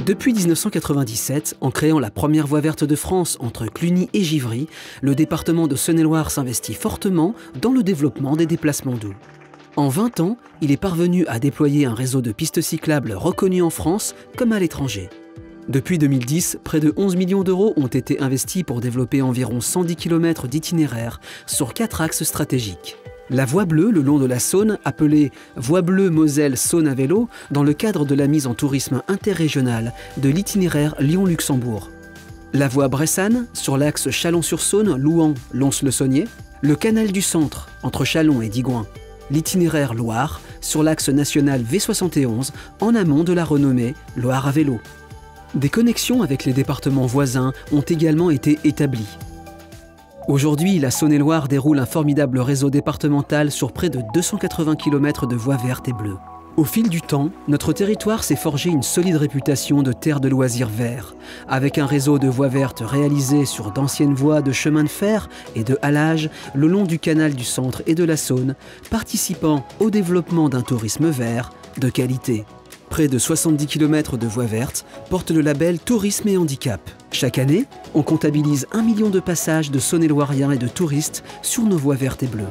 Depuis 1997, en créant la première voie verte de France entre Cluny et Givry, le département de Saône-et-Loire s'investit fortement dans le développement des déplacements doux. En 20 ans, il est parvenu à déployer un réseau de pistes cyclables reconnu en France comme à l'étranger. Depuis 2010, près de 11 millions d'euros ont été investis pour développer environ 110 km d'itinéraires sur 4 axes stratégiques. La voie bleue le long de la Saône, appelée Voie bleue Moselle-Saône à vélo, dans le cadre de la mise en tourisme interrégional de l'itinéraire Lyon-Luxembourg. La voie Bressane, sur l'axe Chalon-sur-Saône, Louhans-Lons-le-Saunier. Le canal du Centre, entre Châlons et Digoin. L'itinéraire Loire, sur l'axe national V71, en amont de la renommée Loire à vélo. Des connexions avec les départements voisins ont également été établies. Aujourd'hui, la Saône-et-Loire déroule un formidable réseau départemental sur près de 280 km de voies vertes et bleues. Au fil du temps, notre territoire s'est forgé une solide réputation de terre de loisirs verts, avec un réseau de voies vertes réalisées sur d'anciennes voies de chemin de fer et de halage le long du canal du Centre et de la Saône, participant au développement d'un tourisme vert de qualité. Près de 70 km de voies vertes portent le label Tourisme et Handicap. Chaque année, on comptabilise 1 million de passages de Saône-et-Loiriens et de touristes sur nos voies vertes et bleues.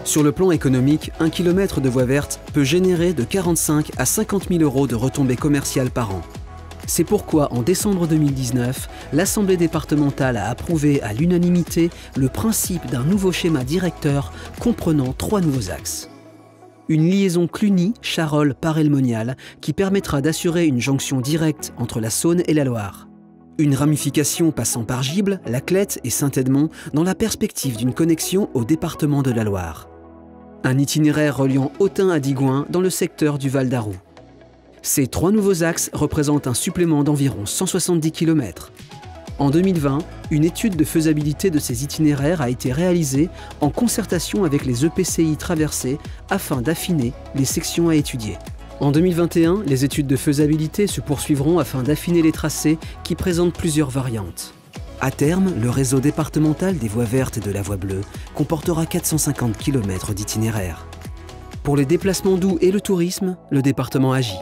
Sur le plan économique, 1 km de voie verte peut générer de 45 à 50 000 euros de retombées commerciales par an. C'est pourquoi, en décembre 2019, l'Assemblée départementale a approuvé à l'unanimité le principe d'un nouveau schéma directeur comprenant 3 nouveaux axes. Une liaison Cluny-Charolles-Paray-le-Monial qui permettra d'assurer une jonction directe entre la Saône et la Loire. Une ramification passant par Gibles, Laclette et Saint-Edmond dans la perspective d'une connexion au département de la Loire. Un itinéraire reliant Autun à Digoin dans le secteur du Val d'Arroux. Ces 3 nouveaux axes représentent un supplément d'environ 170 km. En 2020, une étude de faisabilité de ces itinéraires a été réalisée en concertation avec les EPCI traversés afin d'affiner les sections à étudier. En 2021, les études de faisabilité se poursuivront afin d'affiner les tracés qui présentent plusieurs variantes. À terme, le réseau départemental des voies vertes et de la voie bleue comportera 450 km d'itinéraires. Pour les déplacements doux et le tourisme, le département agit.